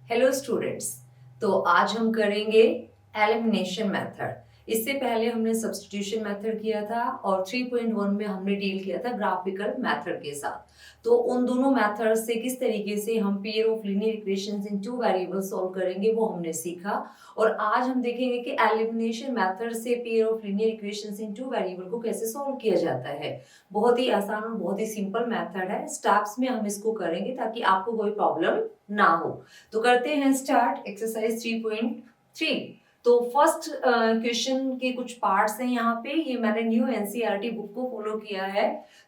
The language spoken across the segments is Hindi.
Hello students. तो आज हम करेंगे एलिमिनेशन मेथड। इससे पहले हमने सब्स्टिट्यूशन मेथड किया था और 3.1 में हमने डील किया था ग्राफिकल मेथड के साथ। तो उन दोनों मेथड से किस तरीके से हम pair of linear equations in two variables solve करेंगे वो हमने सीखा। और आज हम देखेंगे कि एलिमिनेशन मेथड से pair of linear equations in two variable को कैसे सॉल्व किया जाता है। बहुत ही आसान और बहुत ही सिंपल मेथड है। स्टेप्स में हम इसको करेंगे ताकि आपको कोई प्रॉब्लम ना हो। तो करते हैं स्टार्ट एक्सरसाइज 3.3। तो फर्स्ट क्वेश्चन के कुछ पार्ट्स हैं यहाँ पे। ये मैंने न्यू एनसीईआरटी बुक को फॉलो किया है,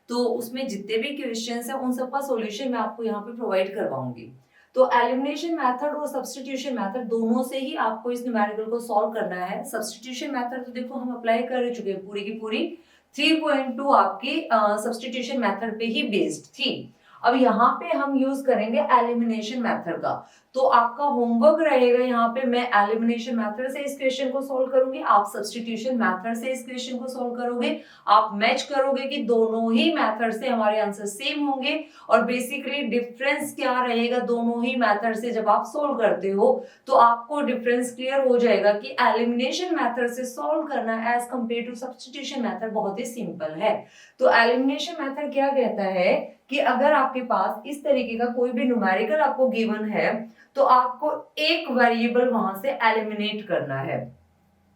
तो उसमें जितने भी क्वेश्चंस हैं उन सबका सॉल्यूशन मैं आपको यहाँ पे प्रोवाइड करवाऊंगी। तो एलिमिनेशन मेथड और सब्स्टिट्यूशन मेथड दोनों से ही आपको इस न्यूमेरिकल को सॉल्व करना है। सब्स्टिट्यूशन मेथड तो देखो हम अप्लाई कर चुके हैं पूरी की पूरी। 3.2 आपकी सब्स्टिट्यूशन मेथड पे ही बेस्ड थी। अब यहाँ पे हम यूज करेंगे एलिमिनेशन मेथड का। तो आपका होमवर्क रहेगा यहाँ पे, मैं एलिमिनेशन मेथड से इस क्वेश्चन को सॉल्व करूंगी, आप सब्स्टिट्यूशन मेथड से इस क्वेश्चन को सॉल्व करोगे। आप मैच करोगे कि दोनों ही मेथड से हमारे आंसर सेम होंगे। और बेसिकली डिफरेंस क्या रहेगा दोनों ही मेथड से जब आप सोल्व करते हो, तो आपको डिफरेंस क्लियर हो जाएगा कि एलिमिनेशन मेथड से सोल्व करना as compare to substitution method बहुत ही सिंपल है। तो एलिमिनेशन मेथड क्या कहता है कि अगर आपके पास इस तरीके का कोई भी न्यूमेरिकल आपको गिवन है, तो आपको एक वेरिएबल वहां से एलिमिनेट करना है।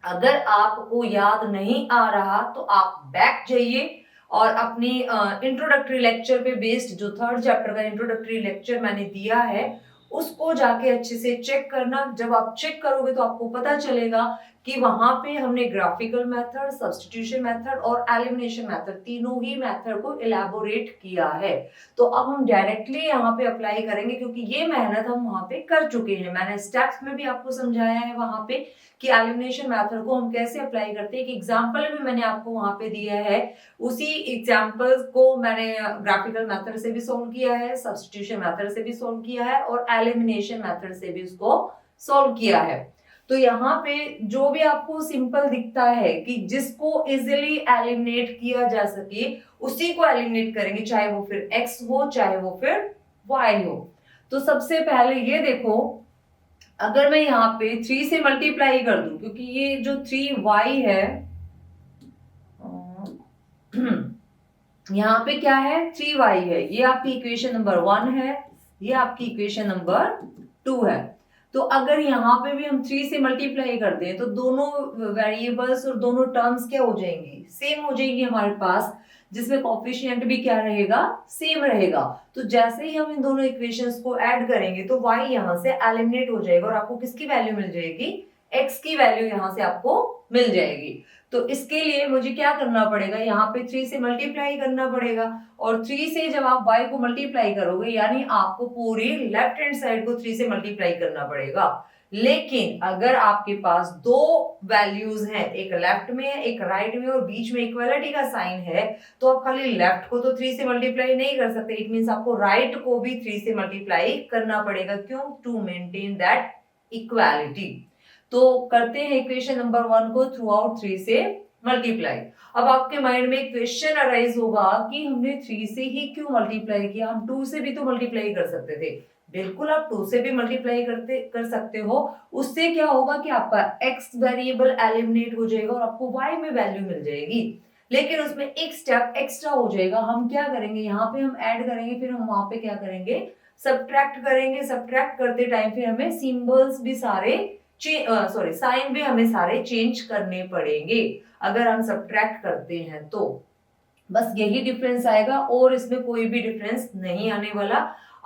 अगर आपको याद नहीं आ रहा तो आप बैक जाइए और अपनी इंट्रोडक्टरी लेक्चर पे बेस्ड जो थर्ड चैप्टर का इंट्रोडक्टरी लेक्चर मैंने दिया है उसको जाके अच्छे से चेक करना। जब आप चेक करोगे तो आपको पता चलेगा कि वहां पे हमने ग्राफिकल मेथड, सब्स्टिट्यूशन मेथड और एलिमिनेशन मेथड तीनों ही मेथड को इलेबोरेट किया है। तो अब हम डायरेक्टली यहाँ पे अप्लाई करेंगे क्योंकि ये मेहनत हम वहां पे कर चुके हैं। मैंने स्टेप्स में भी आपको समझाया है वहां पे कि एलिमिनेशन मेथड को हम कैसे अप्लाई करते हैं। एक एग्जांपल भी मैंने आपको वहां पे दिया है, उसी एग्जांपल्स को मैंने ग्राफिकल मेथड से भी सॉल्व किया है, सब्स्टिट्यूशन मेथड से भी सॉल्व किया है और एलिमिनेशन मेथड से भी उसको सॉल्व किया है। तो यहाँ पे जो भी आपको सिंपल दिखता है कि जिसको इजिली एलिमिनेट किया जा सके उसी को एलिमिनेट करेंगे, चाहे वो फिर x हो चाहे वो फिर y हो। तो सबसे पहले ये देखो, अगर मैं यहाँ पे 3 से मल्टीप्लाई कर दूं, क्योंकि ये जो 3y है यहाँ पे क्या है 3y है, ये आपकी इक्वेशन नंबर 1 है, ये आपकी इक्वेशन नंबर 2 है। तो अगर यहाँ पे भी हम 3 से मल्टीप्लाई कर दें तो दोनों वेरिएबल्स और दोनों टर्म्स क्या हो जाएंगी, सेम हो जाएंगी हमारे पास, जिसमें कोफिशिएंट भी क्या रहेगा, सेम रहेगा। तो जैसे ही हम इन दोनों इक्वेशंस को ऐड करेंगे तो y यहाँ से एलिमिनेट हो जाएगा और आपको किसकी वैल्यू मिल जाएगी, x की वैल्यू यहाँ से आपको मिल जाएगी। तो इसके लिए मुझे क्या करना पड़ेगा, यहाँ पे 3 से मल्टीप्लाई करना पड़ेगा और 3 से जब आप y को मल्टीप्लाई करोगे यानी आपको पूरी लेफ्ट हैंड साइड को 3 से मल्टीप्लाई करना पड़ेगा। लेकिन अगर आपके पास दो वैल्यूज हैं, एक लेफ्ट में है एक राइट में और बीच में इक्वालिटी का साइन है, तो आप खाली लेफ्ट को तो 3 से मल्टीप्लाई नहीं कर सकते। इट मींस आपको राइट को भी 3 से मल्टीप्लाई करना पड़ेगा। क्यों? To maintain that equality. तो करते हैं इक्वेशन नंबर 1 को थ्रू आउट 3 से मल्टीप्लाई। अब आपके माइंड में एक क्वेश्चन अराइज होगा कि हमने 3 से ही क्यों मल्टीप्लाई किया, हम 2 से भी तो मल्टीप्लाई कर सकते थे। बिल्कुल आप 2 से भी मल्टीप्लाई कर सकते हो। उससे क्या होगा कि आपका x वेरिएबल एलिमिनेट हो जाएगा और आपको y में वैल्यू मिल जाएगी। लेकिन उसमें एक स्टेप एक्स्ट्रा हो जाएगा। हम क्या करेंगे, यहाँ पे हम ऐड करेंगे, फिर हम वहां पे क्या करेंगे, सब्ट्रैक्ट करेंगे। सब्ट्रैक्ट करते टाइम फिर हमें सिंबल्स भी सारे साइन भी हमें सारे चेंज करने पड़ेंगे अगर हम सब्ट्रैक्ट करते हैं तो। बस यही डिफरेंस आएगा और इसमें कोई भी डिफरेंस नहीं आने वाला।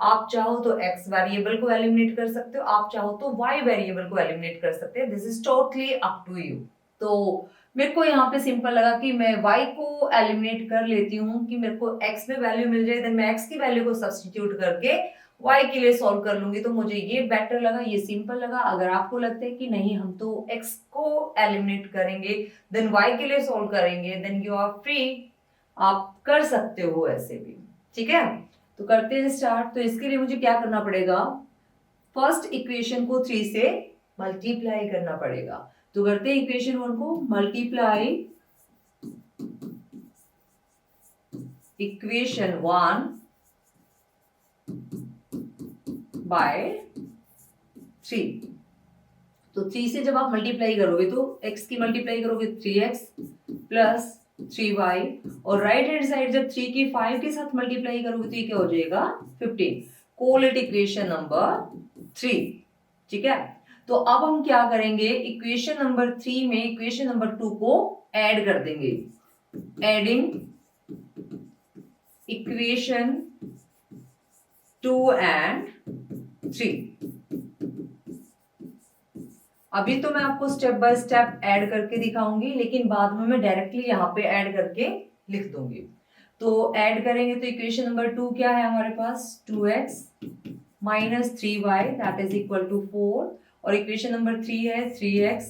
आप चाहो तो x वेरिएबल को एलिमिनेट कर सकते हो, आप चाहो तो y वेरिएबल को एलिमिनेट कर सकते हैं। This is totally up to you. तो मेरे को यहाँ पे सिंपल लगा कि मैं y को एलिमिनेट कर लेती हूँ कि मेरे को x में वैल्यू मिल जाए, देन मैं x की वैल्यू को सब्स्टिट्यूट करके y के लिए सॉल्व कर लूंगी। तो मुझे ये बेटर लगा, ये सिंपल लगा। अगर आपको लगता है कि नहीं हम तो x को एलिमिनेट करेंगे देन y के लिए सॉल्व करेंगे, देन यू आर फ्री, आप कर सकते हो ऐसे भी। ठीक है, तो करते हैं स्टार्ट। तो इसके लिए मुझे क्या करना पड़ेगा, फर्स्ट इक्वेशन को 3 से मल्टीप्लाई करना पड़ेगा। तो करते हैं इक्वेशन 1 को मल्टीप्लाई इक्वेशन 1 बाय 3। तो 3 से जब आप मल्टीप्लाई करोगे तो x की मल्टीप्लाई करोगे 3x प्लस 3y, और राइट हैंड साइड जब 3 की 5 के साथ मल्टीप्लाई करोगे तो ये क्या हो जाएगा 15। Collate equation number 3। ठीक है, तो अब हम क्या करेंगे, इक्वेशन नंबर 3 में इक्वेशन नंबर 2 को ऐड कर देंगे। Adding equation 2 and 3। अभी तो मैं आपको स्टेप बाय स्टेप ऐड करके दिखाऊंगी, लेकिन बाद में मैं डायरेक्टली यहाँ पे ऐड करके लिख दूंगी। तो ऐड करेंगे तो इक्वेशन नंबर 2 क्या है हमारे पास, 2x minus 3y that is equal to 4, और इक्वेशन नंबर 3 है 3x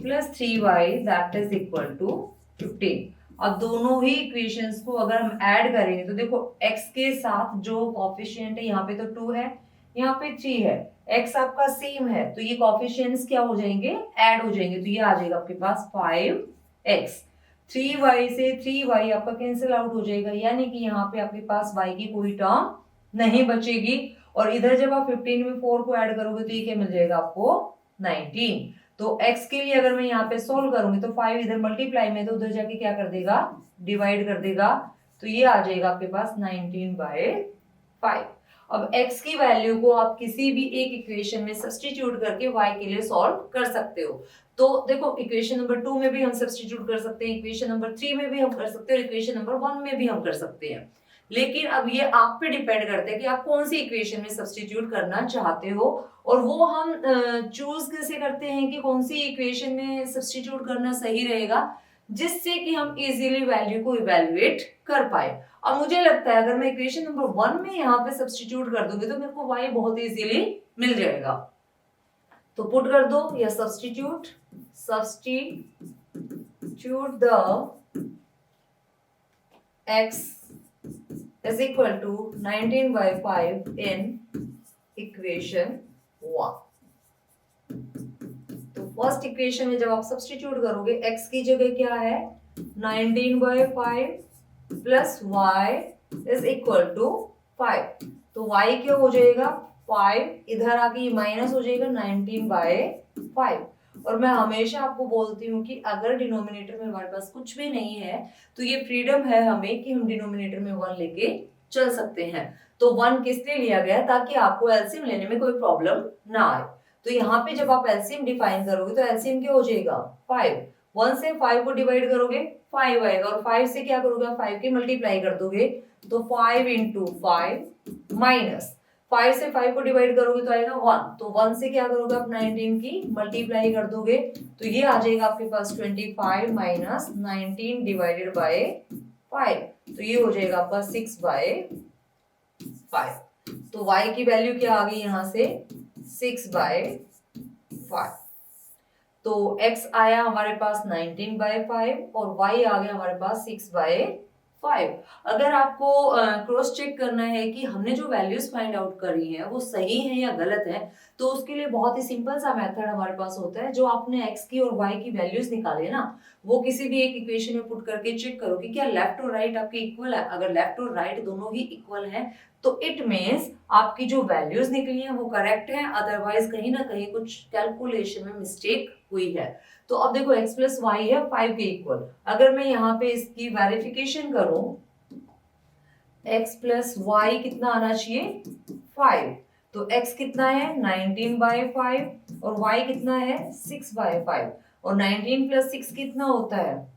plus 3y that is equal to 15। अब दोनों ही इक्वेशंस को अगर हम ऐड करेंगे तो देखो x के साथ जो कोएफिशिएंट है, यहाँ पे तो 2 है, यहाँ पे 3 है, x आपका सेम है, तो ये कोएफिशिएंट्स क्या हो जाएंगे, ऐड हो जाएंगे, तो ये आ जाएगा आपके पास 5x। 3y से 3y आपका कैंसिल आउट हो जाएगा, यानी कि यहाँ पे आपके पास y की कोई टर्म नहीं बचेगी, और इधर जब आप 15 में 4 को ऐड करोगे तो ये क्या मिल जाएगा आपको 19। तो x के लिए अगर मैं यहाँ पे सोल्व करूंगी तो 5 इधर मल्टीप्लाई में, तो उधर जाके क्या कर देगा, डिवाइड कर देगा, तो ये आ जाएगा आपके पास 19/5। अब x की वैल्यू को आप किसी भी एक इक्वेशन में सब्स्टिट्यूट करके y के लिए सॉल्व कर सकते हो। तो देखो इक्वेशन नंबर 2 में भी हम सब्स्टिट्यूट कर सकते हैं, इक्वेशन नंबर 3 में भी हम कर सकते हैं, और इक्वेशन नंबर 1 में भी हम कर सकते हैं। लेकिन अब ये आप पे डिपेंड करता है कि आप कौन सी इक्वेशन में सब्स्टिट्यूट करना चाहते हो, और वो हम चूज कैसे करते हैं कि कौन सी इक्वेशन में सब्स्टिट्यूट करना सही रहेगा, जिससे कि हम इजीली वैल्यू को इवैल्यूएट कर पाए। अब मुझे लगता है अगर मैं इक्वेशन नंबर 1 में यहाँ पे सब्स्टिट्यूट कर दूंगी तो मेरे को y बहुत इजीली मिल जाएगा। तो पुट कर दो या substitute the x is equal to 19/5 in equation 1। तो फर्स्ट इक्वेशन में जब आप सब्स्टिट्यूट करोगे x की जगह क्या है 19/5 plus y is equal to 5। तो y क्या हो जाएगा 5, इधर आके ये माइनस हो जाएगा 19/5। और मैं हमेशा आपको बोलती हूँ कि अगर डिनोमिनेटर में हमारे पास कुछ भी नहीं है तो ये फ्रीडम है हमें कि हम डिनोमिनेटर में 1 लेके चल सकते हैं। तो 1 किस लिए लिया गया, ताकि आपको एलसीएम लेने में कोई प्रॉब्लम ना आए। तो यहाँ पे जब आप एलसीएम डिफाइन करोगे तो एलसीएम क्या हो जाएगा 5। 1 से 5 को डिवाइड करोगे 5 आएगा, और 5 से क्या करोगे 5 की मल्टीप्लाई कर दोगे तो 5 into 5 माइनस 5 से 5 को डिवाइड करोगे तो आएगा 1। तो 1 से क्या करोगे आप 19 की मल्टीप्लाई कर दोगे तो ये आ जाएगा आपके पास 25 माइनस 19 डिवाइडेड बाय 5, तो ये हो जाएगा आपका 6/5। तो y की वैल्यू क्या आ गई यहाँ से 6/5। तो x आया हमारे पास 19/5 और y आ गया हमारे पास 6/5। अगर आपको क्रॉस चेक करना है कि हमने जो वैल्यूज फाइंड आउट करी है वो सही है या गलत है, तो उसके लिए बहुत ही सिंपल सा मेथड हमारे पास होता है। जो आपने x की और y की वैल्यूज निकाले ना, वो किसी भी एक इक्वेशन में पुट करके चेक करो कि क्या लेफ्ट और राइट आपके इक्वल है। अगर लेफ्ट और राइट दोनों ही इक्वल है तो इट मीन्स आपकी जो वैल्यूज निकली है वो करेक्ट है, अदरवाइज कहीं ना कहीं कुछ कैलकुलेशन में मिस्टेक हुई है। तो अब देखो x प्लस वाई है 5 के इक्वल, अगर मैं यहाँ पे इसकी वेरिफिकेशन करूं x प्लस वाई कितना आना चाहिए 5, तो x कितना है 19/5 और y कितना है 6/5, और 19 प्लस 6 कितना होता है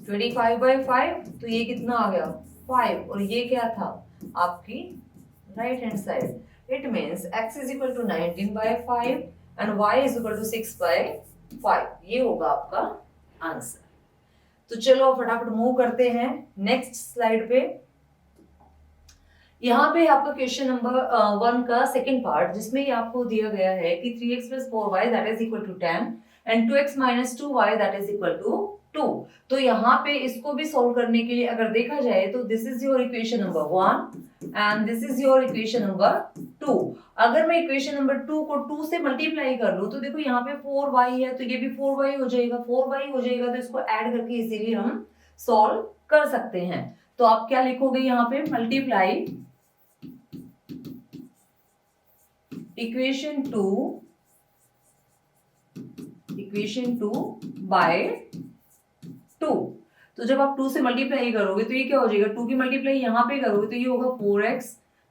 25/5, तो ये कितना आ गया 5, और ये क्या था आपकी right hand side. It means x is equal to 19/5 and y is equal to 6/5, ये होगा आपका आंसर। तो चलो फटाफट मूव करते हैं नेक्स्ट स्लाइड पे। यहाँ पे आपका क्वेश्चन नंबर 1 का सेकंड पार्ट, जिसमें ये आपको दिया गया है कि 3x + 4y that is equal to 10 and 2x - 2y that is equal to 2। तो यहाँ पे इसको भी सॉल्व करने के लिए अगर देखा जाए तो this is your equation number 1 and this is your equation number 2। अगर मैं इक्वेशन नंबर 2 को 2 से मल्टीप्लाई कर लूं तो देखो यहाँ पे 4y है तो ये भी 4y हो जाएगा, 4y हो जाएगा, तो इसको ऐड करके इजीली हम सॉल्व कर सकते हैं। तो आप क्या लिखोगे यहाँ पे मल्टीप्लाई इक्वेशन टू बाय 2। तो जब आप 2 से मल्टीप्लाई करोगे तो ये क्या हो जाएगा, 2 की मल्टीप्लाई यहाँ पे करोगे तो ये होगा 4x,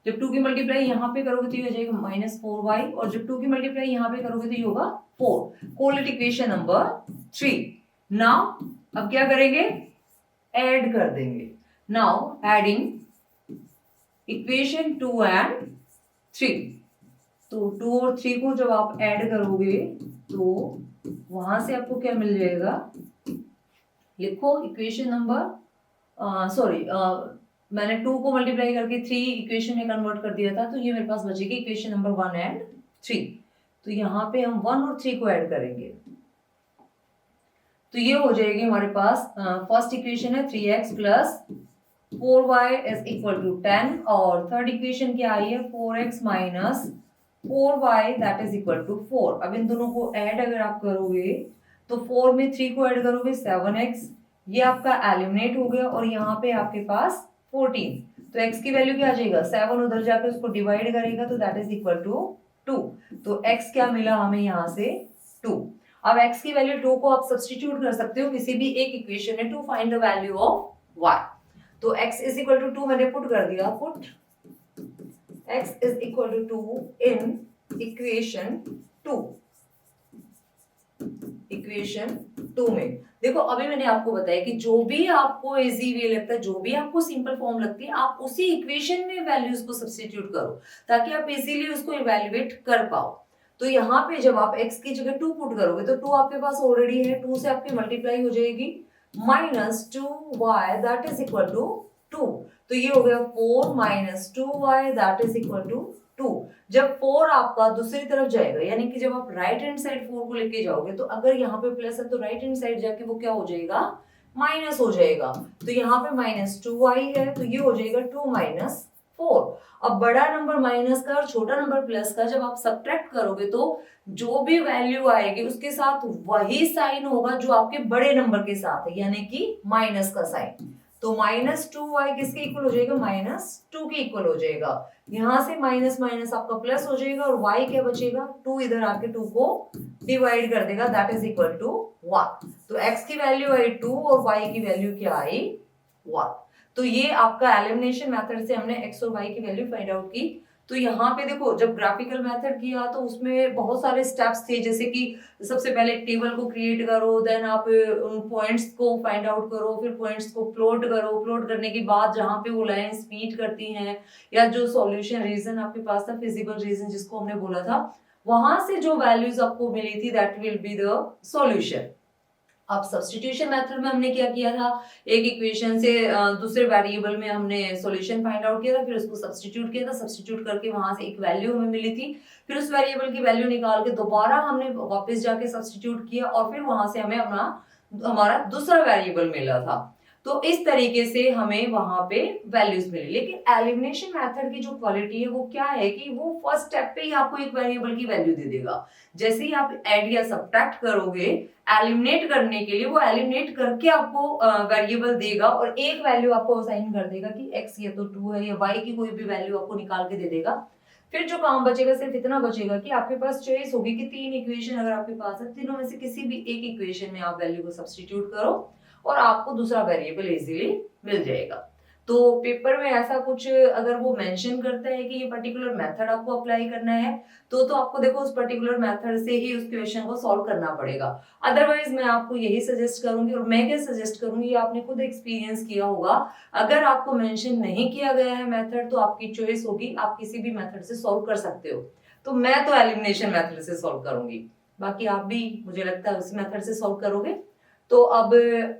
जब 2 की मल्टीप्लाई यहाँ पे करोगे तो ये हो जाएगा -4y, और जब 2 की मल्टीप्लाई यहाँ पे करोगे तो ये होगा 4। Call it equation number 3। Now अब क्या करेंगे, ऐड कर देंगे। Now adding equation 2 and 3। तो 2 और 3 को जब आप ऐड करोगे तो वहां से आपको क्या मिल जाएगा, लिखो इक्वेशन नंबर मैंने 2 को मल्टीप्लाई करके 3 इक्वेशन में कन्वर्ट कर दिया था, तो ये मेरे पास बचेगी इक्वेशन नंबर 1 एंड 3। तो यहाँ पे हम 1 और 3 को ऐड करेंगे तो ये हो जाएगी हमारे पास फर्स्ट इक्वेशन है 3x plus 4y is equal to 10, और थर्ड इक्वेशन क्या आई है 4x minus 4y that is equal to 4। अब इन दोनों को ऐड अगर आप करोगे तो 4 में 3 को ऐड करोगे 7x, ये आपका एलिमिनेट हो गया, और यहाँ पे आपके पास 14। तो x की वैल्यू क्या आ जाएगा, 7 उधर जाकर उसको डिवाइड करेगा तो दैट इज इक्वल टू 2। तो x क्या मिला हमें यहाँ से 2। अब x की वैल्यू 2 को आप सब्स्टिट्यूट कर सकते हो किसी भी एक इक्वेशन में to find the value of y। तो x इज इक्वल टू 2 मैंने पुट कर दिया, put x is equal to 2 in equation 2। Equation 2 में देखो अभी मैंने आपको बताया कि जो भी आपको इजी वे लगता है, जो भी आपको सिंपल फॉर्म लगती है, आप उसी इक्वेशन में वैल्यूज को सब्स्टिट्यूट करो ताकि आप इजीली उसको इवैल्यूएट कर पाओ। तो यहाँ पे जब आप x की जगह 2 पुट करोगे तो 2 आपके पास ऑलरेडी है, 2 से आपकी मल्टीप्लाई हो जाएगी -2y that is equal to 2। तो ये हो गया 4 minus 2y that is equal to 2। जब 4 आपका दूसरी तरफ जाएगा, यानी कि जब आप राइट हैंड साइड 4 को लेके जाओगे तो अगर यहाँ पे प्लस है तो राइट हैंड साइड जाके वो क्या हो जाएगा, माइनस हो जाएगा। तो यहाँ पे -2y है तो ये हो जाएगा 2 माइनस 4। अब बड़ा नंबर माइनस का और छोटा नंबर प्लस का जब आप सब्ट्रैक्ट करोगे तो जो भी वैल्यू आएगी उसके साथ वही साइन होगा जो आपके बड़े नंबर के साथ है, यानी कि माइनस का साइन। तो -2y किसके इक्वल हो जाएगा, -2 के इक्वल हो जाएगा। यहां से माइनस माइनस आपका प्लस हो जाएगा और y क्या बचेगा, 2 इधर आके 2 को डिवाइड कर देगा दैट इज इक्वल टू 1। तो x की वैल्यू आई 2 और y की वैल्यू क्या आई 1। तो ये आपका एलिमिनेशन मेथड से हमने x और y की वैल्यू फाइंड आउट की। तो यहाँ पे देखो जब ग्राफिकल मेथड किया तो उसमें बहुत सारे स्टेप्स थे, जैसे कि सबसे पहले टेबल को क्रिएट करो, देन आप उन पॉइंट्स को फाइंड आउट करो, फिर पॉइंट्स को प्लॉट करो, प्लॉट करने के बाद जहाँ पे वो लाइंस मीट करती हैं या जो सॉल्यूशन रीजन आपके पास था, फिजिकल रीजन जिसको हमने बोला था, वहां से जो वैल्यूज आपको मिली थी that will be the solution. अब सब्स्टिट्यूशन मेथड में हमने क्या किया था, एक इक्वेशन से दूसरे वेरिएबल में हमने सॉल्यूशन फाइंड आउट किया था, फिर उसको सब्स्टिट्यूट किया था, सब्स्टिट्यूट करके वहां से एक वैल्यू हमें मिली थी, फिर उस वेरिएबल की वैल्यू निकाल के दोबारा हमने वापस जाके सब्स्टिट्यूट किया और फिर वहां से हमें हमारा दूसरा वेरिएबल मिला था। तो इस तरीके से हमें वहां पे वैल्यूज मिली। लेकिन एलिमिनेशन मेथड की जो क्वालिटी है वो क्या है कि वो फर्स्ट स्टेप पे ही आपको एक वेरिएबल की वैल्यू दे देगा। जैसे ही आप ऐड या सब्ट्रैक्ट करोगे एलिमिनेट करने के लिए, वो एलिमिनेट करके आपको वेरिएबल देगा और एक वैल्यू आपको असाइन कर देगा कि x ये तो 2 है, या y की कोई भी वैल्यू आपको निकाल के दे देगा। फिर जो काम बचेगा सिर्फ इतना बचेगा कि आपके पास चॉइस होगी कि 3 इक्वेशन अगर आपके पास है, तीनों में से किसी भी एक इक्वेशन में आप वैल्यू को सब्स्टिट्यूट करो और आपको दूसरा वेरिएबल इजीली मिल जाएगा। तो पेपर में ऐसा कुछ अगर वो मेंशन करता है कि ये पर्टिकुलर मेथड आपको अप्लाई करना है तो आपको देखो उस पर्टिकुलर मेथड से ही उस क्वेश्चन को सॉल्व करना पड़ेगा। अदरवाइज मैं आपको यही सजेस्ट करूंगी, और मैं क्या सजेस्ट करूंगी आपने खुद एक्सपीरियंस किया होगा, अगर आपको मेंशन नहीं किया गया है मेथड तो आपकी चॉइस होगी, आप किसी भी मेथड से सॉल्व कर सकते हो। तो मैं तो एलिमिनेशन मेथड से सॉल्व करूंगी, बाकी आप भी मुझे लगता है उस मेथड से सॉल्व करोगे। तो अब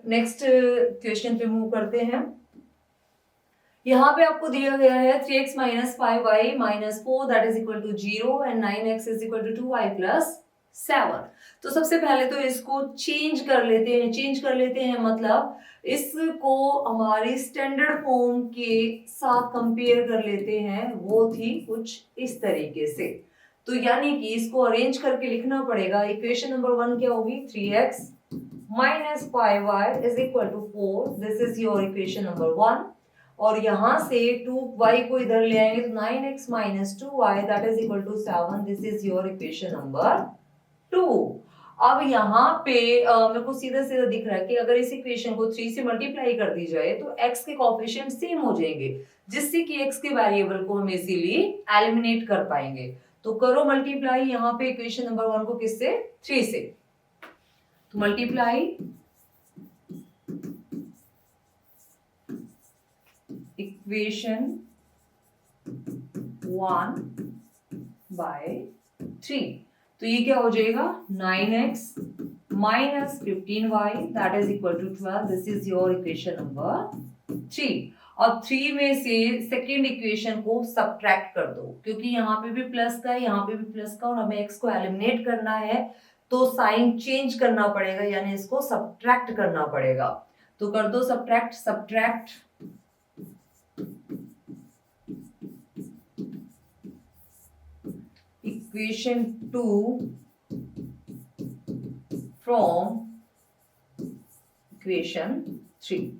नेक्स्ट क्वेश्चन पे मूव करते हैं। यहाँ पे आपको दिया गया है 3x minus 5y minus 4 that is equal to 0 and 9x is equal to 2y plus 7। तो सबसे पहले तो इसको चेंज कर लेते हैं मतलब इसको हमारी स्टैंडर्ड फॉर्म के साथ कंपेयर कर लेते हैं। वो थी कुछ इस तरीके से, तो यानी कि इसको अरेंज करके लिखना पड़ेगा। इक्वेशन नंबर 1 क्या होगी, 3x minus 5y is equal to 4. This is your equation number 1. और यहाँ से 2y को इधर ले आएंगे तो 9x minus 2y that is equal to 7। This is your equation number 2। अब यहाँ पे मेरे को सीधा सीधा दिख रहा है कि अगर इस इक्वेशन को 3 से मल्टीप्लाई कर दी जाए तो x के कोएफिशिएंट सेम हो जाएंगे, जिससे कि x के वेरिएबल को हम इजीली एलिमिनेट कर पाएंगे। तो करो मल्टीप्लाई यहाँ पे इक्वेशन नंबर 1 को किससे, 3 से। तो मल्टीप्लाई इक्वेशन 1 बाय 3, तो ये क्या हो जाएगा 9x minus 15y that is equal to 12। This is your equation number 3। अब 3 में से सेकेंड इक्वेशन को सब्ट्रैक्ट कर दो, क्योंकि यहाँ पे भी प्लस का है, यहाँ पे भी प्लस का, और हमें x को एलिमिनेट करना है तो साइन चेंज करना पड़ेगा, यानी इसको सब्ट्रैक्ट करना पड़ेगा। तो कर दो subtract. Subtract equation 2 from equation 3.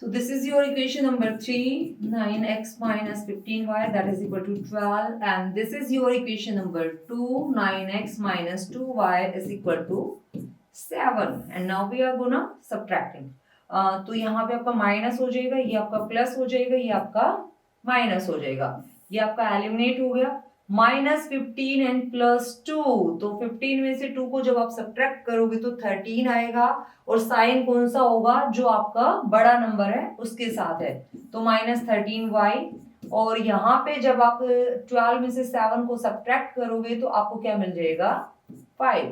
So this is your equation number 3, 9x minus 15y that is equal to 12, and this is your equation number 2, 9x minus 2y is equal to 7, and now we are gonna subtracting. तो यहाँ पे आपका माइनस हो जाएगा, ये आपका प्लस हो जाएगा, ये आपका माइनस हो जाएगा, ये आपका एलिमिनेट हो गया। माइनस 15 एंड प्लस 2, तो 15 में से 2 को जब आप सब्ट्रैक्ट करोगे तो 13 आएगा, और साइन कौन सा होगा, जो आपका बड़ा नंबर है उसके साथ है, तो माइनस 13y। और यहाँ पे जब आप 12 में से 7 को सब्ट्रैक्ट करोगे तो आपको क्या मिल जाएगा 5,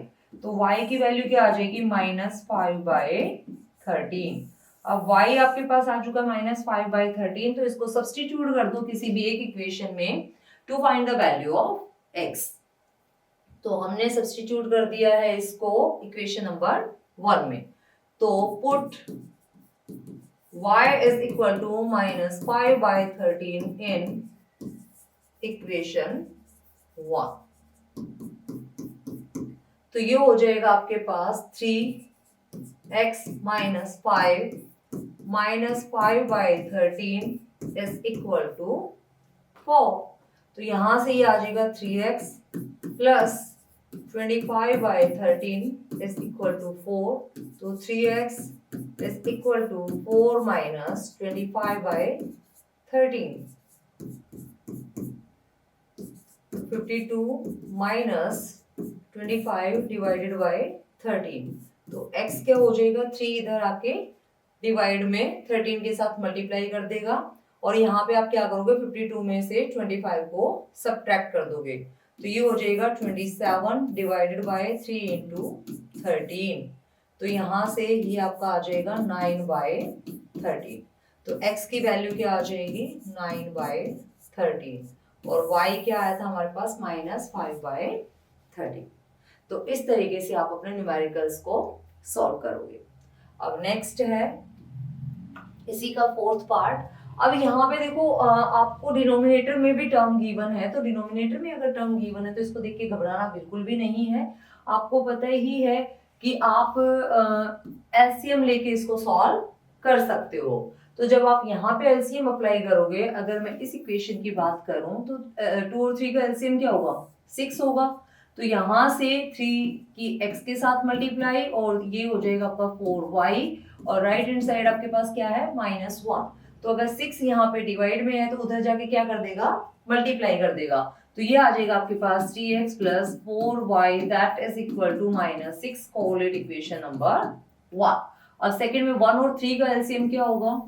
तो y की वैल्यू क्या आ जाएगी माइनस 5/13। अब y आपके पास आ चुका माइनस 5/13, तो इसको सब्स्टिट्यूट कर दो किसी भी एक इक्वेशन में to find the value of x। तो हमने सब्स्टिट्यूट कर दिया है इसको इक्वेशन नंबर 1 में, तो put y is equal to minus 5/13 in equation 1। तो ये हो जाएगा आपके पास 3x minus 5 minus 5/13 is equal to 4। तो यहां से ये आ जाएगा 3x plus 25/13 is equal to 4। तो 3x is equal to 4 minus 25/13, 52 minus 25 divided by 13। तो x क्या हो जाएगा, 3 इधर आके डिवाइड में 13 के साथ मल्टीप्लाई कर देगा, और यहाँ पे आप क्या करोगे 52 में से 25 को सब्ट्रैक्ट कर दोगे, तो ये हो जाएगा 27 डिवाइडेड बाय 3 इंटू 13। तो यहाँ से ये आपका आ जाएगा 9/13। तो x की वैल्यू क्या आ जाएगी 9/13, और y क्या आया था हमारे पास माइनस 5/13। तो इस तरीके से आप अपने न्यूमेरिकल्स को सॉल्व करोगे। अब नेक्स्ट है इसी का फोर्थ पार्ट। अब यहाँ पे देखो आपको डिनोमिनेटर में भी टर्म गिवन है, तो डिनोमिनेटर में अगर टर्म गिवन है तो इसको देख के घबराना बिल्कुल भी नहीं है। आपको पता ही है कि आप एलसीएम लेके इसको सॉल्व कर सकते हो। तो जब आप यहाँ पे एलसीएम अप्लाई करोगे, अगर मैं इस इक्वेशन की बात करूं तो 2 और 3 का एलसीएम क्या होगा 6 होगा। तो यहाँ से 3 की x के साथ मल्टीप्लाई, और ये हो जाएगा आपका 4y, और राइट हैंड साइड आपके पास क्या है -1। तो अगर 6 यहाँ पे डिवाइड में है तो उधर जाके क्या कर देगा मल्टीप्लाई कर देगा, तो ये आ जाएगा आपके पास 3x plus 4y that is equal to -6। Correlate equation number 1। और सेकंड में 1 और 3 का एलसीएम क्या होगा,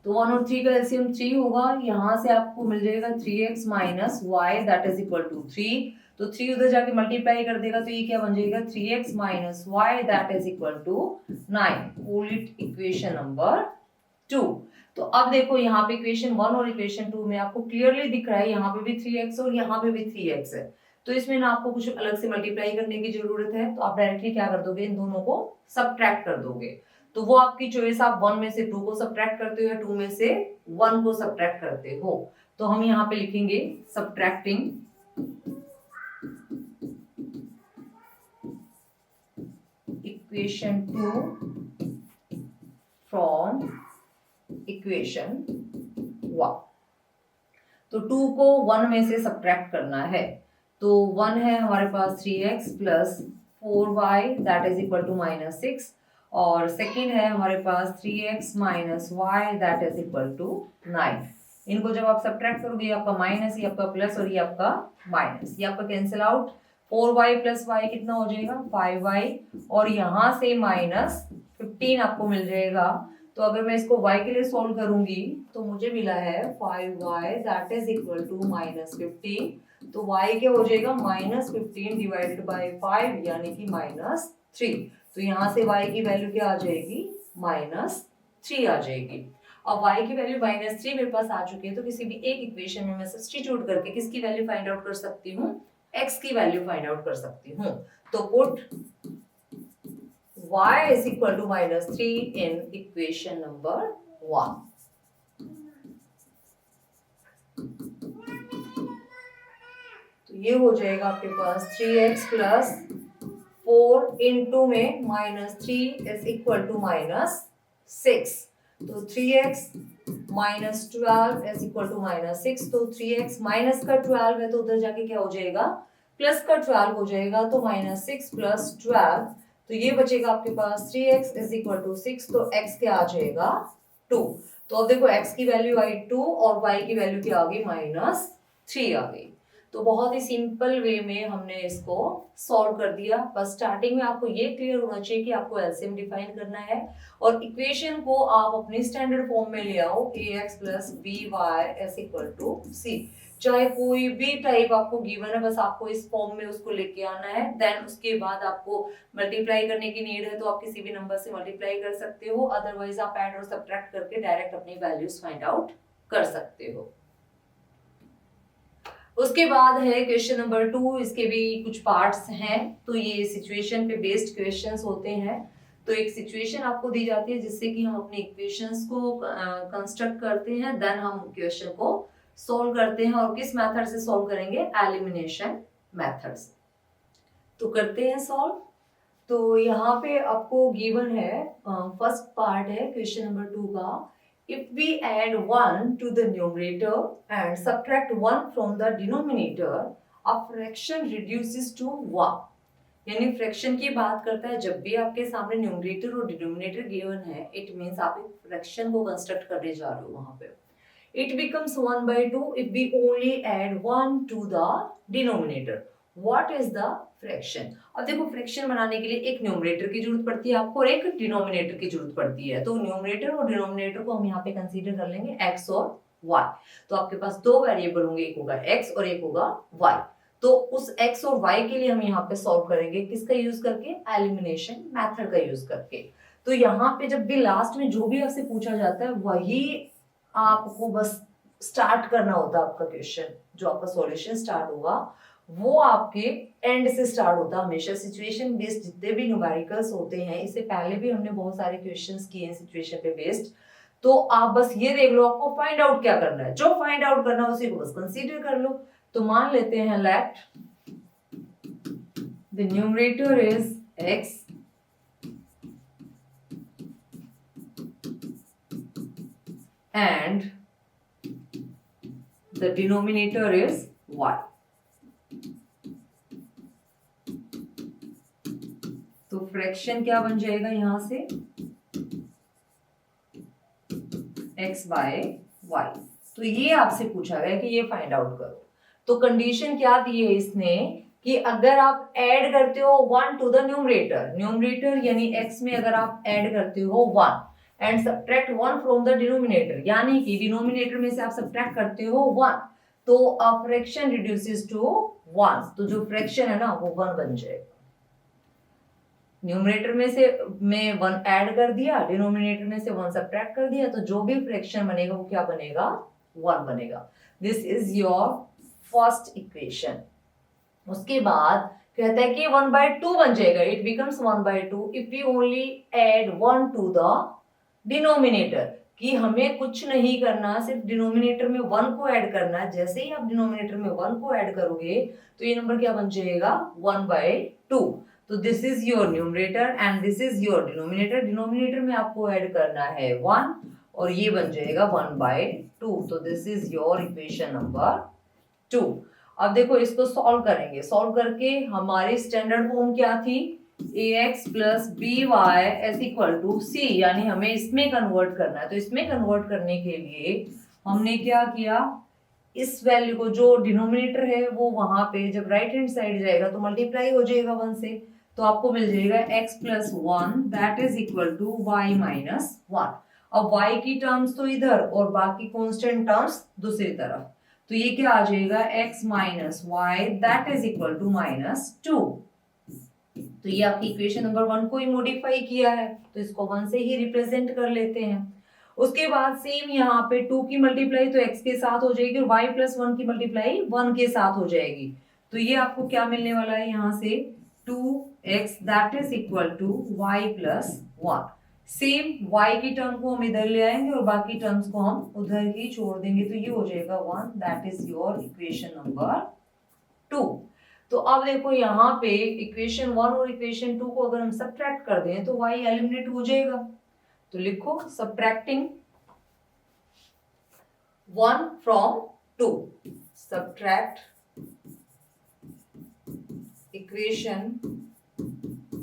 तो 1 और 3 का एलसीएम 3 होगा। यहाँ से आपको मिल जाएगा 3x minus Y that is equal to 3। तो 3 उधर जाके मल्टीप्लाई कर देगा, तो ये क्या बन जाएगा 3x minus Y that is equal to 9। Correlate equation number 2। तो अब देखो यहाँ पे इक्वेशन 1 और इक्वेशन 2 में आपको क्लियरली दिख रहा है, यहाँ पे भी 3x और यहाँ पे भी 3x है, तो इसमें ना आपको कुछ अलग से मल्टीप्लाई करने की जरूरत है, तो आप डायरेक्टली क्या कर दोगे इन दोनों को सब्ट्रैक्ट कर दोगे। तो वो आपकी चॉइस, आप 1 में से 2 को सब्ट्रैक्ट करते हो या 2 में से 1 को सब्ट्रैक्ट करते हो। तो हम यहाँ पे लिखेंगे सब्ट्रैक्टिंग इक्वेशन 2 फ्रॉम इक्वेशन 1। तो 2 को 1 में से सब्ट्रैक्ट करना है। तो 1 है हमारे पास 3x plus 4y that is equal to -6, और सेकेंड है हमारे पास 3x minus Y that is equal to 9। इनको जब आप सब्ट्रैक्ट करोगे, ये आपका माइनस, ये आपका प्लस और ये आपका माइनस, ये आपका cancel out. 4y plus Y कितना हो जाएगा 5y, और यहाँ से माइनस 15 आपको मिल जाएगा। तो अगर मैं इसको y के लिए सॉल्व करूंगी तो मुझे मिला है 5y that is equal to -15। तो y क्या हो जाएगा -15 डिवाइडेड बाय 5 यानी कि -3। तो यहाँ से y की वैल्यू क्या आ जाएगी -3 आ जाएगी। अब y की वैल्यू -3 मेरे पास आ चुकी है, तो किसी भी एक इक्वेशन में मैं सब्स्टिट्यूट करके किसकी वैल्यू फाइंड आउट कर सकती हूँ, x की वैल्यू फाइंड आउट कर सकती हूँ। तो put y is equal to -3 in equation number 1। तो ये हो जाएगा आपके पास 3x प्लस 4 इंटू में -3 इज इक्वल टू -6। तो 3x minus 12 is equal to -6। तो 3x माइनस का 12 है तो उधर जाके क्या हो जाएगा, प्लस का 12 हो जाएगा। तो -6 प्लस 12, तो ये बचेगा आपके पास 3x इज इक्वल टू 6। तो x क्या आ जाएगा 2। तो अब देखो x की वैल्यू आई 2 और y की वैल्यू क्या आ गई -3 आ गई। तो बहुत ही सिंपल वे में हमने इसको सॉल्व कर दिया। बस स्टार्टिंग में आपको ये क्लियर होना चाहिए कि आपको एलसीएम डिफाइन करना है और इक्वेशन को आप अपनी स्टैंडर्ड फॉर्म में ले आओ, ax plus by is equal to c। चाहे कोई भी टाइप आपको गिवन है, बस आपको इस फॉर्म में उसको लेके आना है। देन उसके बाद आपको मल्टीप्लाई करने की नीड है तो आप किसी भी नंबर से मल्टीप्लाई कर सकते हो, अदरवाइज आप ऐड और सब्ट्रैक्ट करके डायरेक्ट अपनी वैल्यूज फाइंड आउट कर सकते हो। उसके बाद है क्वेश्चन नंबर 2। इसके भी कुछ पार्ट्स हैं, तो ये सिचुएशन पे बेस्ड क्वेश्चंस होते हैं। तो एक सिचुएशन आपको दी जाती है जिससे कि हम अपने इक्वेशंस को कंस्ट्रक्ट करते हैं, देन हम क्वेश्चन को सॉल्व करते हैं। और किस मेथड से सॉल्व करेंगे, एलिमिनेशन मेथड से। तो करते हैं सॉल्व। तो यहाँ पे आपको गिवन है, फर्स्ट पार्ट है क्वेश्चन नंबर 2 का, if we add 1 to the numerator and subtract 1 from the denominator, a fraction reduces to 1। यानी फ्रैक्शन की बात करता है, जब भी आपके सामने न्यूमरेटर और डिनोमिनेटर गिवन है, इट मींस आप एक फ्रैक्शन को कंस्ट्रक्ट करने जा रहे हो वहां पे। It becomes 1/2 if we only add 1 to the denominator। What is the fraction? अब देखो फ्रैक्शन बनाने के लिए एक न्यूमरेटर की जरूरत पड़ती है आपको और एक डिनोमिनेटर की जरूरत पड़ती है। तो न्यूमरेटर और डिनोमिनेटर को हम यहाँ पे कंसीडर कर लेंगे x और y। तो आपके पास दो वेरिएबल होंगे, एक होगा x और एक होगा y। तो उस x और y के लिए हम यहाँ पे सॉल्व करेंगे किसका यूज करके, एलिमिनेशन मेथड का यूज करके। तो यहाँ पे जब भी लास्ट में जो भी आपसे पूछा जाता है वही आपको बस स्टार्ट करना होता है। आपका क्वेश्चन जो आपका सॉल्यूशन स्टार्ट होगा वो आपके एंड से स्टार्ट होता है हमेशा। सिचुएशन बेस्ड जितने भी न्यूमेरिकल्स होते हैं, इससे पहले भी हमने बहुत सारे क्वेश्चंस किए हैं सिचुएशन पे बेस्ड। तो आप बस ये देख लो आपको फाइंड आउट क्या करना है, जो फाइंड आउट करना है उसी को बस कंसीडर कर लो। तो मान लेते हैं let the numerator is x and the denominator is y। तो फ्रैक्शन क्या बन जाएगा यहां से, x बाय y। तो ये आपसे पूछा गया कि ये फाइंड आउट करो। तो कंडीशन क्या दी है इसने कि अगर आप ऐड करते हो 1 टू द न्यूमरेटर, न्यूमरेटर यानी x में अगर आप ऐड करते हो 1 and subtract 1 from the denominator, यानी कि डिनोमिनेटर में से आप सब्ट्रैक्ट करते हो 1, तो अ फ्रैक्शन रिड्यूसेस टू 1। तो जो फ्रैक्शन है ना वो 1 बन जाएगा। न्यूमरेटर में से मैं 1 ऐड कर दिया, डिनोमिनेटर में से 1 सब्ट्रैक्ट कर दिया, तो जो भी फ्रैक्शन बनेगा वो क्या बनेगा, 1 बनेगा। This is your first equation. उसके बाद कहता है कि 1/2 बन जाएगा, it becomes 1/2 if we only add 1 to the denominator, कि हमें कुछ नहीं करना, सिर्फ डिनोमिनेटर में 1 को ऐड करना है। जैसे ही आप डिनोमिनेटर में 1 को ऐड करोगे तो ये नंबर क्या बन जाएगा 1/2। तो this is your numerator and this is your denominator. Denominator में आपको ऐड करना है 1 और ये बन जाएगा 1/2। तो this is your equation number 2। अब देखो इसको सॉल्व करेंगे। सॉल्व करके हमारी स्टैंडर्ड फॉर्म क्या थी, ax + by = c, यानी हमें इसमें कन्वर्ट करना है। तो इसमें कन्वर्ट करने के लिए हमने क्या किया, इस वैल्यू को जो डिनोमिनेटर है वो वहां पे जब राइट हैंड साइड जाएगा तो मल्टीप्लाई हो जाएगा 1 से, तो आपको मिल जाएगा x + 1 = y - 1। अब y की टर्म्स तो इधर और बाकी कांस्टेंट टर्म्स दूसरी तरफ, तो ये क्या आ जाएगा x - y -2। तो ये आपकी इक्वेशन नंबर 1 को ही मॉडिफाई किया है, तो इसको 1 से ही रिप्रेजेंट कर लेते हैं। उसके बाद सेम यहाँ पे 2 की मल्टीप्लाई तो x के साथ हो जाएगी और y + 1 की मल्टीप्लाई 1 के साथ हो जाएगी। तो ये आपको क्या मिलने वाला है यहाँ से 2x = y + 1। सेम y की टर्म को हम इधर ले आएंगे और बाकी टर्म्स को हम उधर ही छोड़ देंगे, तो ये हो जाएगा 1। That is your equation number 2। तो अब देखो यहाँ पे इक्वेशन 1 और इक्वेशन 2 को अगर हम सब्ट्रैक्ट कर दें तो y एलिमिनेट हो जाएगा। तो लिखो subtracting 1 from 2, subtract equation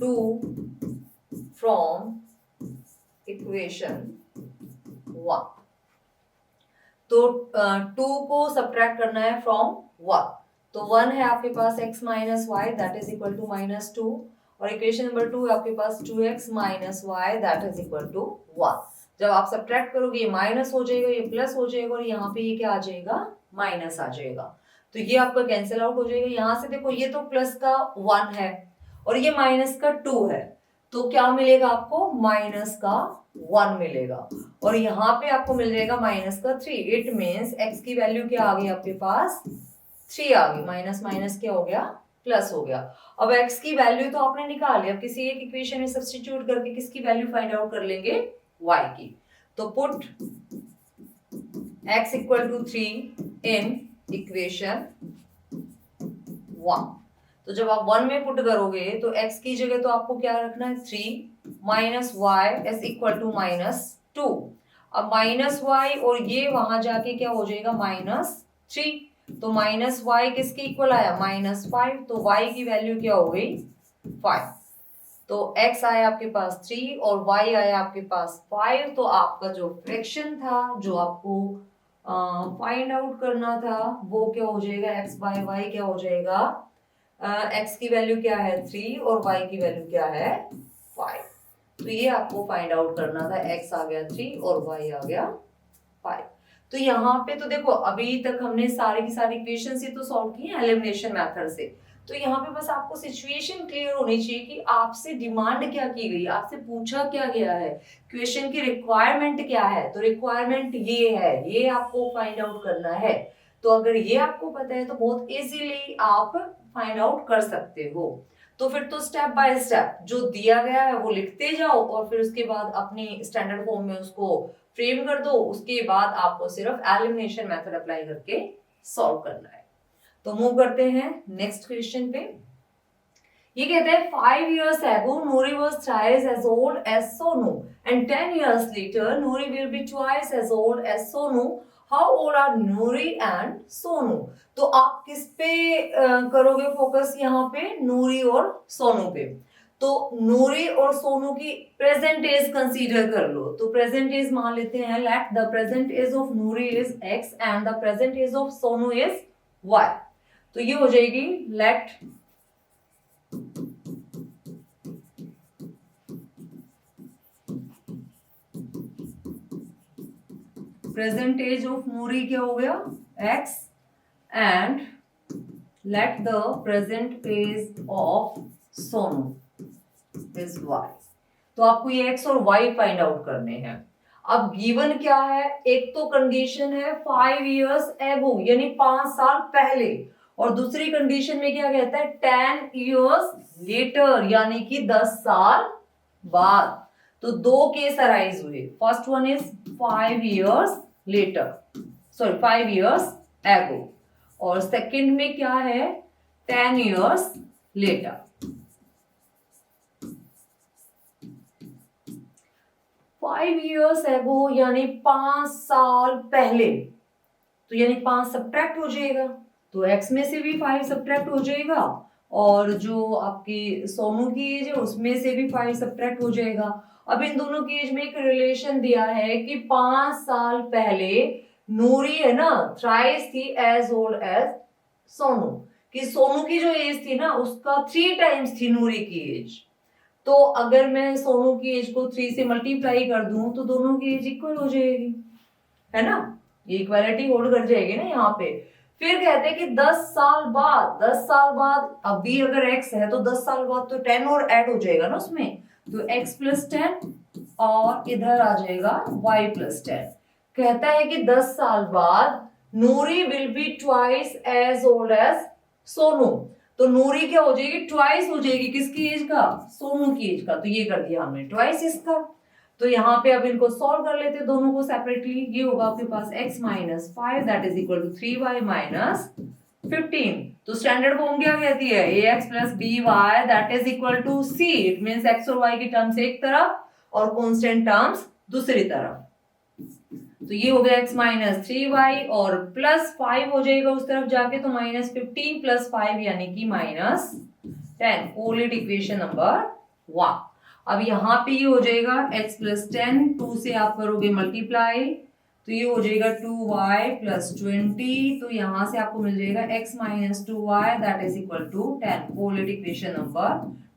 2 from equation 1। तो 2 को सब्ट्रैक्ट करना है फ्रॉम 1, तो 1 है आपके पास x - y that is equal to -2 और इक्वेशन नंबर 2 है आपके पास 2x - y that is equal to 1। जब आप सब्ट्रैक्ट करोगे ये माइनस हो जाएगा, ये प्लस हो जाएगा और यहाँ पे ये क्या आ जाएगा, माइनस आ जाएगा। तो ये आपका कैंसिल आउट हो जाएगा। यहाँ से देखो ये तो प्लस का 1 है और ये माइनस का 2 है, तो क्या मिलेगा आपको, माइनस का 1 मिलेगा और यहाँ पे आपको मिल जाएगा माइनस का 3। इट मीन्स x की वैल्यू क्या आ गई आपके पास, 3 आ गई। माइनस माइनस क्या हो गया, प्लस हो गया। अब x की वैल्यू तो आपने निकाल लिया, अब किसी एक इक्वेशन में सब्स्टिट्यूट करके किसकी वैल्यू फाइंड आउट कर लेंगे, y की। तो पुट x = 3 इन इक्वेशन 1। तो जब आप 1 में पुट करोगे तो x की जगह तो आपको क्या रखना है, 3 माइनस y is = -2। अब -y और ये वहां जाके क्या हो जाएगा, -3। तो -y किसके इक्वल आया, -5। तो y की वैल्यू क्या हो गई, 5। तो x आया आपके पास 3 और y आया आपके पास 5। तो आपका जो फ्रैक्शन था, जो आपको फाइंड आउट करना था, वो क्या हो जाएगा, x/y क्या हो जाएगा, x की वैल्यू क्या है 3 और y की वैल्यू क्या है 5। तो ये आपको फाइंड आउट करना था, x आ गया 3 और y आ गया 5। तो यहाँ पे तो देखो अभी तक हमने सारे की सारी इक्वेशन से तो सॉल्व की है एलिमिनेशन मेथड से। तो यहाँ पे बस आपको सिचुएशन क्लियर होनी चाहिए कि आपसे डिमांड क्या की गई, आपसे पूछा क्या गया है, क्वेश्चन की रिक्वायरमेंट क्या है। तो रिक्वायरमेंट ये है, ये आपको फाइंड आउट करना है। तो अगर ये आपको पता है तो बहुत इजीली आप फाइंड आउट कर सकते हो। तो फिर तो स्टेप बाय स्टेप जो दिया गया है वो लिखते जाओ और फिर उसके बाद अपनी स्टैंडर्ड फॉर्म में उसको फ्रेम कर दो। उसके बाद आपको सिर्फ एलिमिनेशन मेथड अप्लाई करके सॉल्व करना है। तो मूव करते हैं नेक्स्ट क्वेश्चन पे। ये कहते हैं 5 years ago Nuri was thrice as old as Sonu and 10 years later Nuri will be twice as old as Sonu. How old are Nuri and Sonu? तो आप किस पे करोगे फोकस, यहाँ पे नूरी और सोनू पे। तो नूरी और सोनू की प्रेजेंट एज कंसीडर कर लो। तो प्रेजेंट एज मान लेते हैं, let the present age of Noori is x and the present age of Sonu is y। तो ये हो जाएगी let present age of Noori क्या हो गया x and let the present age of Sonu is y। तो आपको ये x और y फाइंड आउट करने हैं। अब गिवन क्या है, एक तो कंडीशन है 5 years ago यानी 5 साल पहले, और दूसरी कंडीशन में क्या कहता है 10 years later यानी कि 10 साल बाद। तो दो केस अराइज हुए। First one is 5 years later, sorry 5 years ago, और सेकंड में क्या है 10 years later। 5 years ago यानी 5 साल पहले, तो यानी 5 सब्ट्रैक्ट हो जाएगा, तो x में से भी 5 सब्ट्रैक्ट हो जाएगा और जो आपकी सोनू की एज है उसमें से भी 5 सब्ट्रैक्ट हो जाएगा। अब इन दोनों की एज में एक रिलेशन दिया है कि 5 साल पहले नूरी है ना थ्राइस थी एज ओल्ड एज सोनू, कि सोनू की जो एज थी ना उसका 3 टाइम्स थी नूरी की एज। तो अगर मैं सोनू की एज को 3 से मल्टीप्लाई कर दूं तो दोनों की एज इक्वल हो जाएगी, है ना, ये इक्वालिटी होल्ड कर जाएगी ना यहाँ पे। फिर कहते हैं कि 10 साल बाद अभी अगर x है तो 10 साल बाद तो 10 और ऐड हो जाएगा ना उसमें, तो x प्लस 10 और इधर आ जाएगा y प्लस 10। कहता है कि 10 साल बाद Noori will be twice as old as Sonu, तो नूरी क्या हो जाएगी, ट्वाइस हो जाएगी किसकी एज का, सोनू की एज का, तो ये कर दिया हमने ट्वाइस इसका। तो यहाँ पे अब इनको सॉल्व कर लेते हैं दोनों को सेपरेटली। ये होगा आपके पास x minus 5 that is equal to 3y minus 15। तो स्टैंडर्ड फॉर्म क्या कहती है, ax plus by that is equal to c, it means x और y की टर्म्स एक तरफ और कांस्टेंट टर्म्स दूसरी तरफ। तो ये हो गया x माइनस 3y और प्लस 5 हो जाएगा उस तरफ जाके, तो माइनस 15 प्लस 5 यानी कि माइनस 10, कोलिड इक्वेशन नंबर 1। अब यहाँ पे ये हो जाएगा x प्लस 10, 2 से आप करोगे मल्टीप्लाई तो ये हो जाएगा 2y प्लस 20, तो यहाँ से आपको मिल जाएगा x minus 2y that is equal to 10, called equation number